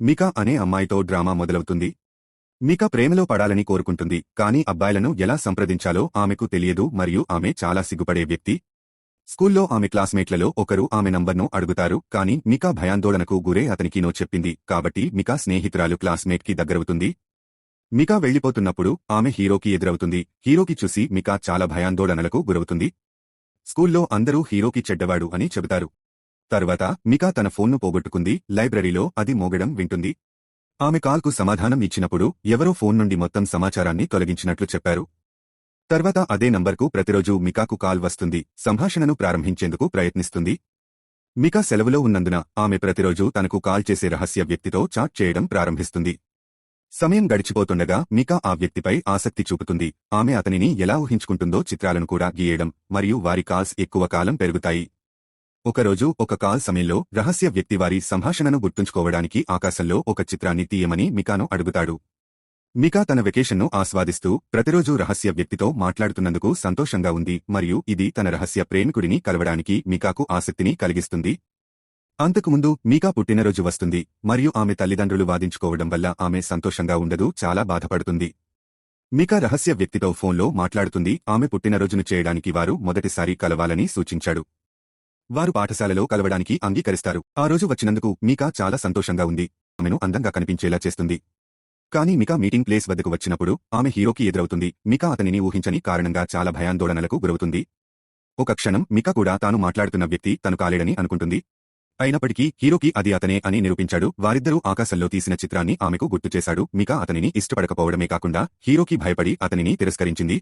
మికా అనే అమ్మాయితో డ్రామా మొదలవుతుంది. మికా ప్రేమలో పడాలని కోరుకుంటుంది, కానీ అబ్బాయిలను ఎలా సంప్రదించాలో ఆమెకు తెలియదు మరియు ఆమె చాలా సిగ్గుపడే వ్యక్తి. స్కూల్లో ఆమె క్లాస్మేట్లలో ఒకరు ఆమె నంబర్ను అడుగుతారు, కానీ మికా భయాందోళనకు గురే అతనికి నో చెప్పింది, కాబట్టి మికా స్నేహితురాలు క్లాస్మేట్కి దగ్గరవుతుంది. మికా వెళ్లిపోతున్నప్పుడు ఆమె హీరోకి ఎదురవుతుంది. హీరోకి చూసి మికా చాలా భయాందోళనలకు గురవుతుంది. స్కూల్లో అందరూ హీరోకి చెడ్డవాడు అని చెబుతారు. తరువాత మికా తన ఫోన్ను పోగొట్టుకుంది. లైబ్రరీలో అది మోగడం వింటుంది. ఆమె కాల్కు సమాధానం ఇచ్చినప్పుడు ఎవరో ఫోన్ నుండి మొత్తం సమాచారాన్ని తొలగించినట్లు చెప్పారు. తర్వాత అదే నంబర్కు ప్రతిరోజూ మికాకు కాల్ వస్తుంది. సంభాషణను ప్రారంభించేందుకు ప్రయత్నిస్తుంది. మికా సెలవులో ఉన్నందున ఆమె ప్రతిరోజూ తనకు కాల్ చేసే రహస్య వ్యక్తితో చాట్ చేయడం ప్రారంభిస్తుంది. సమయం గడిచిపోతుండగా మికా ఆ వ్యక్తిపై ఆసక్తి చూపుతుంది. ఆమె అతనిని ఎలా ఊహించుకుంటుందో చిత్రాలను కూడా గీయడం, మరియు వారి కాల్స్ ఎక్కువ కాలం పెరుగుతాయి. ఒకరోజు ఒక కాల్ సమయంలో రహస్య వ్యక్తి వారి సంభాషణను గుర్తుంచుకోవడానికి ఆకాశంలో ఒక చిత్రాన్ని తీయమని మికాను అడుగుతాడు. మికా తన వెకేషన్ను ఆస్వాదిస్తూ ప్రతిరోజూ రహస్య వ్యక్తితో మాట్లాడుతున్నందుకు సంతోషంగా ఉంది మరియు ఇది తన రహస్య ప్రేమికుడిని కలవడానికి మికాకు ఆసక్తిని కలిగిస్తుంది. అంతకుముందు మికా పుట్టినరోజు వస్తుంది మరియు ఆమె తల్లిదండ్రులు వాదించుకోవడం వల్ల ఆమె సంతోషంగా ఉండదు, చాలా బాధపడుతుంది. మికా రహస్య వ్యక్తితో ఫోన్లో మాట్లాడుతుంది. ఆమె పుట్టినరోజును చేయడానికి వారు మొదటిసారి కలవాలని సూచించాడు. వారు పాఠశాలలో కలవడానికి అంగీకరిస్తారు. ఆ రోజు వచ్చినందుకు మికా చాలా సంతోషంగా ఉంది. ఆమెను అందంగా కనిపించేలా చేస్తుంది. కానీ మికా మీటింగ్ ప్లేస్ వద్దకు వచ్చినప్పుడు ఆమె హీరోకి ఎదురవుతుంది. మికా అతనిని ఊహించని కారణంగా చాలా భయాందోళనలకు గురవుతుంది. ఒక క్షణం మికా కూడా తాను మాట్లాడుతున్న వ్యక్తి తను కాలేడని అనుకుంటుంది. అయినప్పటికీ హీరోకి అది అతనే అని నిరూపించాడు. వారిద్దరూ ఆకాశంలో తీసిన చిత్రాన్ని ఆమెకు గుర్తుచేశాడు. మికా అతనిని ఇష్టపడకపోవడమే కాకుండా హీరోకి భయపడి అతనిని తిరస్కరించింది.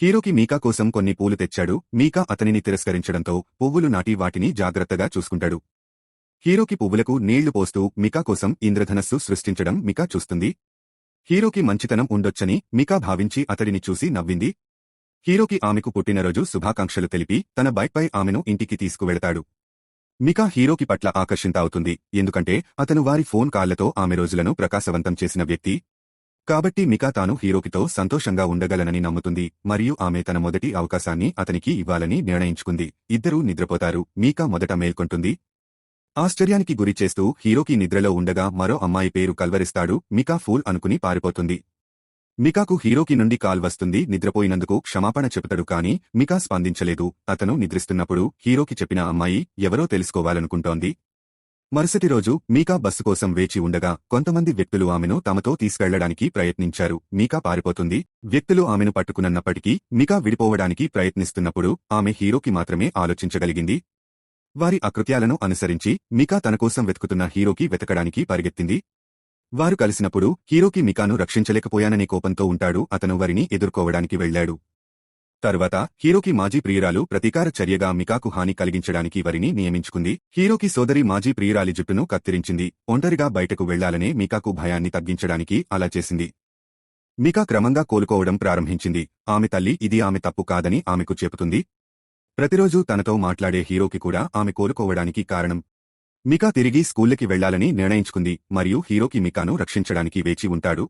హీరోకి మీకా కోసం కొన్ని పూలు తెచ్చాడు. మీకా అతనిని తిరస్కరించడంతో పువ్వులు నాటి వాటిని జాగ్రత్తగా చూసుకుంటాడు. హీరోకి పువ్వులకు నీళ్లు పోస్తూ మికా కోసం ఇంద్రధనస్సు సృష్టించడం మికా చూస్తుంది. హీరోకి మంచితనం ఉండొచ్చని మికా భావించి అతడిని చూసి నవ్వింది. హీరోకి ఆమెకు పుట్టినరోజు శుభాకాంక్షలు తెలిపి తన బైక్పై ఆమెను ఇంటికి తీసుకువెళతాడు. మికా హీరోకి పట్ల ఆకర్షిత అవుతుంది, ఎందుకంటే అతను వారి ఫోన్ కాళ్లతో ఆమె రోజులను ప్రకాశవంతం చేసిన వ్యక్తి. కాబట్టి మికా తాను హీరోకితో సంతోషంగా ఉండగలనని నమ్ముతుంది మరియు ఆమె తన మొదటి అవకాశాన్ని అతనికి ఇవ్వాలని నిర్ణయించుకుంది. ఇద్దరూ నిద్రపోతారు. మికా మొదట మేల్కొంటుంది. ఆశ్చర్యానికి గురి చేస్తూ హీరోకి నిద్రలో ఉండగా మరో అమ్మాయి పేరు కల్వరిస్తాడు. మికా ఫూల్ అనుకుని పారిపోతుంది. మికాకు హీరోకి నుండి కాల్ వస్తుంది. నిద్రపోయినందుకు క్షమాపణ చెబుతాడు, కానీ మికా స్పందించలేదు. అతను నిద్రిస్తున్నప్పుడు హీరోకి చెప్పిన అమ్మాయి ఎవరో తెలుసుకోవాలనుకుంటోంది. మరుసటి రోజు మికా బస్సు కోసం వేచి ఉండగా కొంతమంది వ్యక్తులు ఆమెను తమతో తీసుకెళ్లడానికి ప్రయత్నించారు. మికా పారిపోతుంది. వ్యక్తులు ఆమెను పట్టుకున్నప్పటికీ మికా విడిపోవడానికి ప్రయత్నిస్తున్నప్పుడు ఆమె హీరోకి మాత్రమే ఆలోచించగలిగింది. వారి అకృత్యాలను అనుసరించి మికా తనకోసం వెతుకుతున్న హీరోకి వెతకడానికి పరిగెత్తింది. వారు కలిసినప్పుడు హీరోకి మికాను రక్షించలేకపోయాననే కోపంతో ఉంటాడు. అతను వారిని ఎదుర్కోవడానికి వెళ్లాడు. తరువాత హీరోకి మాజీ ప్రియురాలు ప్రతీకార చర్యగా మికాకు హాని కలిగించడానికి వారిని నియమించుకుంది. హీరోకి సోదరి మాజీ ప్రియురాలి జుట్టును కత్తిరించింది. ఒంటరిగా బయటకు వెళ్లాలనే మికాకు భయాన్ని తగ్గించడానికి అలా చేసింది. మికా క్రమంగా కోలుకోవడం ప్రారంభించింది. ఆమె తల్లి ఇది ఆమె తప్పు కాదని ఆమెకు చెబుతుంది. ప్రతిరోజూ తనతో మాట్లాడే హీరోకి కూడా ఆమె కోలుకోవడానికి కారణం. మికా తిరిగి స్కూళ్ళకి వెళ్లాలని నిర్ణయించుకుంది మరియు హీరోకి మికాను రక్షించడానికి వేచి ఉంటాడు.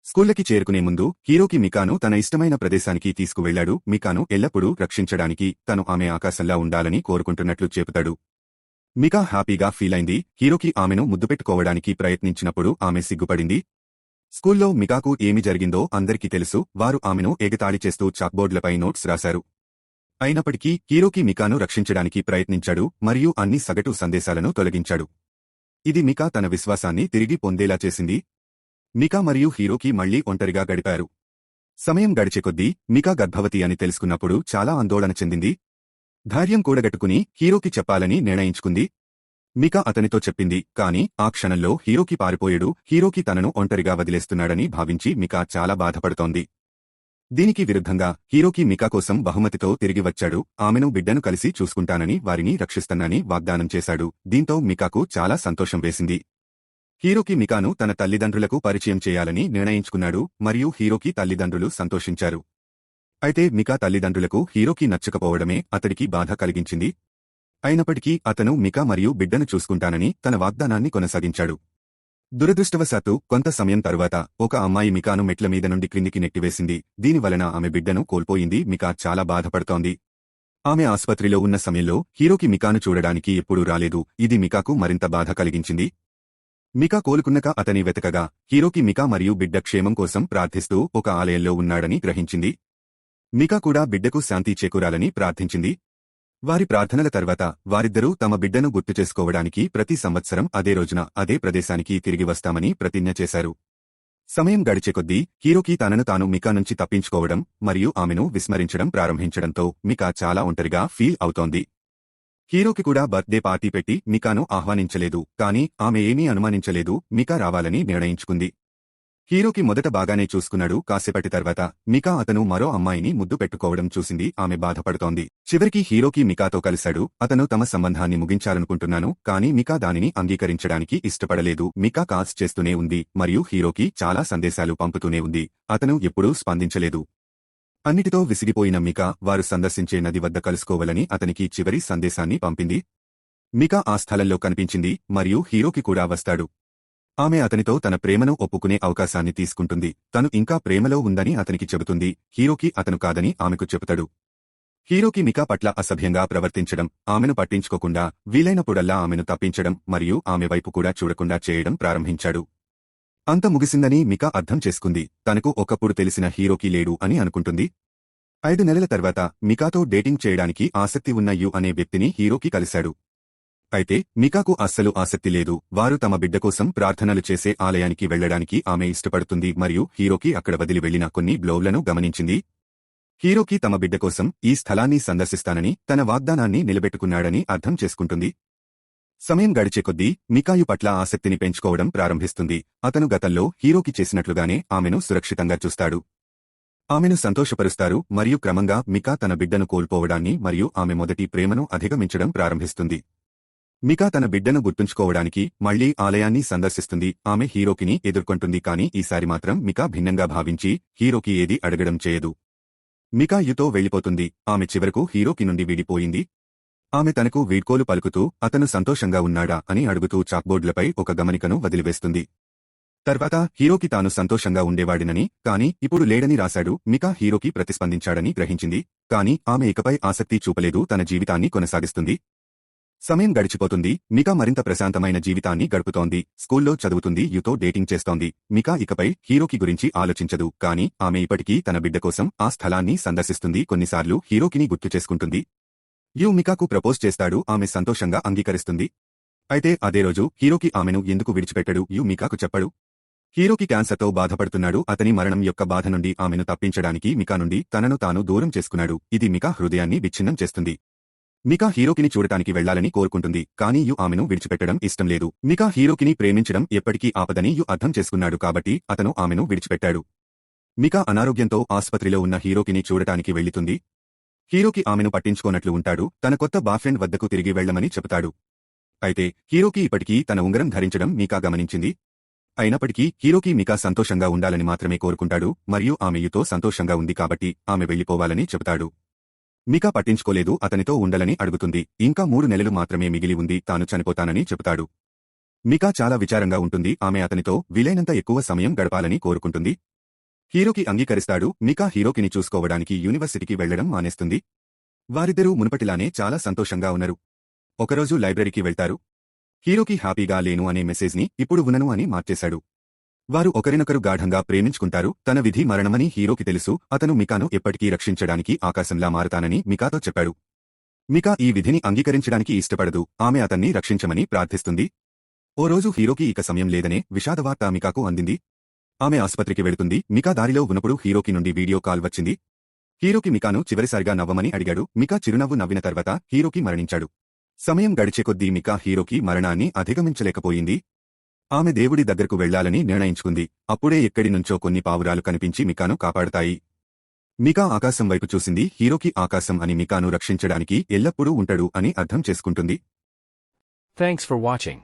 స్కూళ్ళకి చేరుకునే ముందు హీరోకి మికాను తన ఇష్టమైన ప్రదేశానికి తీసుకువెళ్లాడు. మికాను ఎల్లప్పుడూ రక్షించడానికి తను ఆమె ఆకాశంలా ఉండాలని కోరుకుంటున్నట్లు చెబుతాడు. మికా హ్యాపీగా ఫీలైంది. హీరోకి ఆమెను ముద్దుపెట్టుకోవడానికి ప్రయత్నించినప్పుడు ఆమె సిగ్గుపడింది. స్కూల్లో మికాకు ఏమి జరిగిందో అందరికీ తెలుసు. వారు ఆమెను ఎగతాళి చేస్తూ చాక్బోర్డ్లపై నోట్స్ రాశారు. అయినప్పటికీ హీరోకి మికాను రక్షించడానికి ప్రయత్నించాడు మరియు అన్ని సగటు సందేశాలను తొలగించాడు. ఇది మికా తన విశ్వాసాన్ని తిరిగి పొందేలా చేసింది. మికా మరియు హీరోకి మళ్లీ ఒంటరిగా గడిపారు. సమయం గడిచే కొద్దీ మికా గర్భవతి అని తెలుసుకున్నప్పుడు చాలా ఆందోళన చెందింది. ధైర్యం కూడగట్టుకుని హీరోకి చెప్పాలని నిర్ణయించుకుంది. మికా అతనితో చెప్పింది, కానీ ఆ క్షణంలో హీరోకి పారిపోయాడు. హీరోకి తనను ఒంటరిగా వదిలేస్తున్నాడని భావించి మికా చాలా బాధపడుతోంది. దీనికి విరుద్ధంగా హీరోకి మికా కోసం బహుమతితో తిరిగి వచ్చాడు. ఆమెను బిడ్డను కలిసి చూసుకుంటానని వారిని రక్షిస్తానని వాగ్దానం చేశాడు. దీంతో మికాకు చాలా సంతోషం వేసింది. హీరోకి మికాను తన తల్లిదండ్రులకు పరిచయం చేయాలని నిర్ణయించుకున్నాడు మరియు హీరోకి తల్లిదండ్రులు సంతోషించారు. అయితే మికా తల్లిదండ్రులకు హీరోకి నచ్చకపోవడమే అతడికి బాధ కలిగించింది. అయినప్పటికీ అతను మికా మరియు బిడ్డను చూసుకుంటానని తన వాగ్దానాన్ని కొనసాగించాడు. దురదృష్టవశాత్తు కొంత సమయం తరువాత ఒక అమ్మాయి మికాను మెట్ల మీద నుండి క్రిందికి నెట్టివేసింది. దీనివలన ఆమె బిడ్డను కోల్పోయింది. మికా చాలా బాధపడుతోంది. ఆమె ఆసుపత్రిలో ఉన్న సమయంలో హీరోకి మికాను చూడడానికి ఎప్పుడూ రాలేదు. ఇది మికాకు మరింత బాధ కలిగించింది. మికా కోలుకున్నాక అతని వెతకగా హీరోకి మికా మరియు బిడ్డ క్షేమం కోసం ప్రార్థిస్తూ ఒక ఆలయంలో ఉన్నాడని గ్రహించింది. మికా కూడా బిడ్డకు శాంతి చేకూరాలని ప్రార్థించింది. వారి ప్రార్థనల తర్వాత వారిద్దరూ తమ బిడ్డను గుర్తుచేసుకోవడానికి ప్రతి సంవత్సరం అదే రోజున అదే ప్రదేశానికి తిరిగి వస్తామని ప్రతిజ్ఞ చేశారు. సమయం గడిచేకొద్దీ హీరోకి తనను తాను మికా నుంచి తప్పించుకోవడం మరియు ఆమెను విస్మరించడం ప్రారంభించడంతో మికా చాలా ఒంటరిగా ఫీల్ అవుతోంది. హీరోకి కూడా బర్త్డే పార్టీ పెట్టి మికాను ఆహ్వానించలేదు, కానీ ఆమె ఏమీ అనుమానించలేదు. మికా రావాలని నిర్ణయించుకుంది. హీరోకి మొదట బాగానే చూసుకున్నాడు. కాసేపటి తర్వాత మికా అతను మరో అమ్మాయిని ముద్దు పెట్టుకోవడం చూసింది. ఆమె బాధపడుతోంది. చివరికి హీరోకి మికాతో కలిశాడు. అతను తమ సంబంధాన్ని ముగించాలనుకుంటున్నాను, కానీ మికా దానిని అంగీకరించడానికి ఇష్టపడలేదు. మికా కాల్స్ చేస్తూనే ఉంది మరియు హీరోకి చాలా సందేశాలు పంపుతూనే ఉంది. అతను ఎప్పుడూ స్పందించలేదు. అన్నిటితో విసిగిపోయిన మికా వారు సందర్శించే నది వద్ద కలుసుకోవాలని అతనికి చివరి సందేశాన్ని పంపింది. మికా ఆ స్థలంలో కనిపించింది మరియు హీరోకి కూడా వస్తాడు. ఆమె అతనితో తన ప్రేమను ఒప్పుకునే అవకాశాన్ని తీసుకుంటుంది. తను ఇంకా ప్రేమలో ఉందని అతనికి చెబుతుంది. హీరోకి అతను కాదని ఆమెకు చెబుతాడు. హీరోకి మికా పట్ల అసభ్యంగా ప్రవర్తించడం, ఆమెను పట్టించుకోకుండా వీలైనప్పుడల్లా ఆమెను తప్పించడం మరియు ఆమె వైపు కూడా చూడకుండా చేయడం ప్రారంభించాడు. అంత ముగిసిందని మికా అర్థం చేసుకుంది. తనకు ఒకప్పుడు తెలిసిన హీరోకి లేడు అని అనుకుంటుంది. 5 నెలల తర్వాత మికాతో డేటింగ్ చేయడానికి ఆసక్తి ఉన్న యు అనే వ్యక్తిని హీరోకి కలిశాడు. అయితే మికాకు అస్సలు ఆసక్తి లేదు. వారు తమ బిడ్డ కోసం ప్రార్థనలు చేసే ఆలయానికి వెళ్లడానికి ఆమె ఇష్టపడుతుంది మరియు హీరోకి అక్కడ వదిలి వెళ్లిన కొన్ని బ్లోవ్లను గమనించింది. హీరోకి తమ బిడ్డ కోసం ఈ స్థలాన్ని సందర్శిస్తానని, తన వాగ్దానాన్ని నిలబెట్టుకున్నాడని అర్థం చేసుకుంటుంది. సమయం గడిచేకొద్దీ మికాయు పట్ల ఆసక్తిని పెంచుకోవడం ప్రారంభిస్తుంది. అతను గతంలో హీరోకి చేసినట్లుగానే ఆమెను సురక్షితంగా చూస్తాడు. ఆమెను సంతోషపరుస్తారు మరియు క్రమంగా మికా తన బిడ్డను కోల్పోవడాన్ని మరియు ఆమె మొదటి ప్రేమను అధిగమించడం ప్రారంభిస్తుంది. మికా తన బిడ్డను గుర్తుంచుకోవడానికి మళ్లీ ఆలయాన్ని సందర్శిస్తుంది. ఆమె హీరోకిని ఎదుర్కొంటుంది, కానీ ఈసారి మాత్రం మికా భిన్నంగా భావించి హీరోకి ఏది అడగడం చేయదు. మికా యుతో వెళ్లిపోతుంది. ఆమె చివరకు హీరోకి నుండి విడిపోయింది. ఆమె తనకు వీడ్కోలు పలుకుతూ అతను సంతోషంగా ఉన్నాడా అని అడుగుతూ చాక్బోర్డులపై ఒక గమనికను వదిలివేస్తుంది. తర్వాత హీరోకి తాను సంతోషంగా ఉండేవాడినని, కానీ ఇప్పుడు లేడని రాశాడు. మికా హీరోకి ప్రతిస్పందించాడని గ్రహించింది, కానీ ఆమె ఇకపై ఆసక్తి చూపలేదు. తన జీవితాన్ని కొనసాగిస్తుంది. సమయం గడిచిపోతుంది. మికా మరింత ప్రశాంతమైన జీవితాన్ని గడుపుతోంది. స్కూల్లో చదువుతుంది, యుతో డేటింగ్ చేస్తోంది. మికా ఇకపై హీరోకి గురించి ఆలోచించదు, కానీ ఆమె ఇప్పటికీ తన బిడ్డ కోసం ఆ స్థలాన్ని సందర్శిస్తుంది. కొన్నిసార్లు హీరోకిని గుర్తు చేసుకుంటుంది. యు మికాకు ప్రపోజ్ చేస్తాడు. ఆమె సంతోషంగా అంగీకరిస్తుంది. అయితే అదే రోజు హీరోకి ఆమెను ఎందుకు విడిచిపెట్టడు. యు మికాకు చెప్పడు. హీరోకి క్యాన్సర్తో బాధపడుతున్నాడు. అతని మరణం యొక్క బాధ నుండి ఆమెను తప్పించడానికి మికా నుండి తనను తాను దూరం చేసుకున్నాడు. ఇది మికా హృదయాన్ని విచ్ఛిన్నం చేస్తుంది. మికా హీరోకిని చూడటానికి వెళ్లాలని కోరుకుంటుంది, కానీ యు ఆమెను విడిచిపెట్టడం ఇష్టం లేదు. మికా హీరోకిని ప్రేమించడం ఎప్పటికీ ఆపదని యు అర్థం చేసుకున్నాడు, కాబట్టి అతను ఆమెను విడిచిపెట్టాడు. మికా అనారోగ్యంతో ఆసుపత్రిలో ఉన్న హీరోకిని చూడటానికి వెళ్తుంది. హీరోకి ఆమెను పట్టించుకోనట్లు ఉంటాడు. తన కొత్త బాయ్ఫ్రెండ్ వద్దకు తిరిగి వెళ్లమని చెబుతాడు. అయితే హీరోకి ఇప్పటికీ తన ఉంగరం ధరించడం మికా గమనించింది. అయినప్పటికీ హీరోకి మికా సంతోషంగా ఉండాలని మాత్రమే కోరుకుంటాడు మరియు ఆమె యుతో సంతోషంగా ఉంది కాబట్టి ఆమె వెళ్లిపోవాలని చెబుతాడు. మికా పట్టించుకోలేదు. అతనితో ఉండలని అడుగుతుంది. ఇంకా 3 నెలలు మాత్రమే మిగిలి ఉంది. తాను చనిపోతానని చెబుతాడు. మికా చాలా విచారంగా ఉంటుంది. ఆమె అతనితో వీలైనంత ఎక్కువ సమయం గడపాలని కోరుకుంటుంది. హీరోకి అంగీకరిస్తాడు. మికా హీరోకిని చూసుకోవడానికి యూనివర్సిటీకి వెళ్లడం మానేస్తుంది. వారిద్దరూ మునుపటిలానే చాలా సంతోషంగా ఉన్నారు. ఒకరోజు లైబ్రరీకి వెళ్తారు. హీరోకి హ్యాపీగా లేను అనే మెసేజ్ని ఇప్పుడు ఉన్నను అని మార్చేశాడు. వారు ఒకరినొకరు గాఢంగా ప్రేమించుకుంటారు. తన విధి మరణమని హీరోకి తెలుసు. అతను మికాను ఎప్పటికీ రక్షించడానికి ఆకాశంలా మారతానని మికాతో చెప్పాడు. మికా ఈ విధిని అంగీకరించడానికి ఇష్టపడదు. ఆమె అతన్ని రక్షించమని ప్రార్థిస్తుంది. ఓ రోజు హీరోకి ఇక సమయం లేదనే విషాదవార్త మికాకు అందింది. ఆమె ఆసుపత్రికి వెళుతుంది. మికా దారిలో ఉన్నప్పుడు హీరోకి నుండి వీడియో కాల్ వచ్చింది. హీరోకి మికాను చివరిసారిగా నవ్వమని అడిగాడు. మికా చిరునవ్వు నవ్విన తర్వాత హీరోకి మరణించాడు. సమయం గడిచేకొద్దీ మికా హీరోకి మరణాన్ని అధిగమించలేకపోయింది. ఆమె దేవుడి దగ్గరకు వెళ్లాలని నిర్ణయించుకుంది. అప్పుడే ఎక్కడి నుంచో కొన్ని పావురాలు కనిపించి మికాను కాపాడతాయి. మికా ఆకాశం వైపు చూసింది. హీరోకి ఆకాశం అని మికాను రక్షించడానికి ఎల్లప్పుడూ ఉంటాడు అని అర్థం చేసుకుంటుంది. Thanks for watching.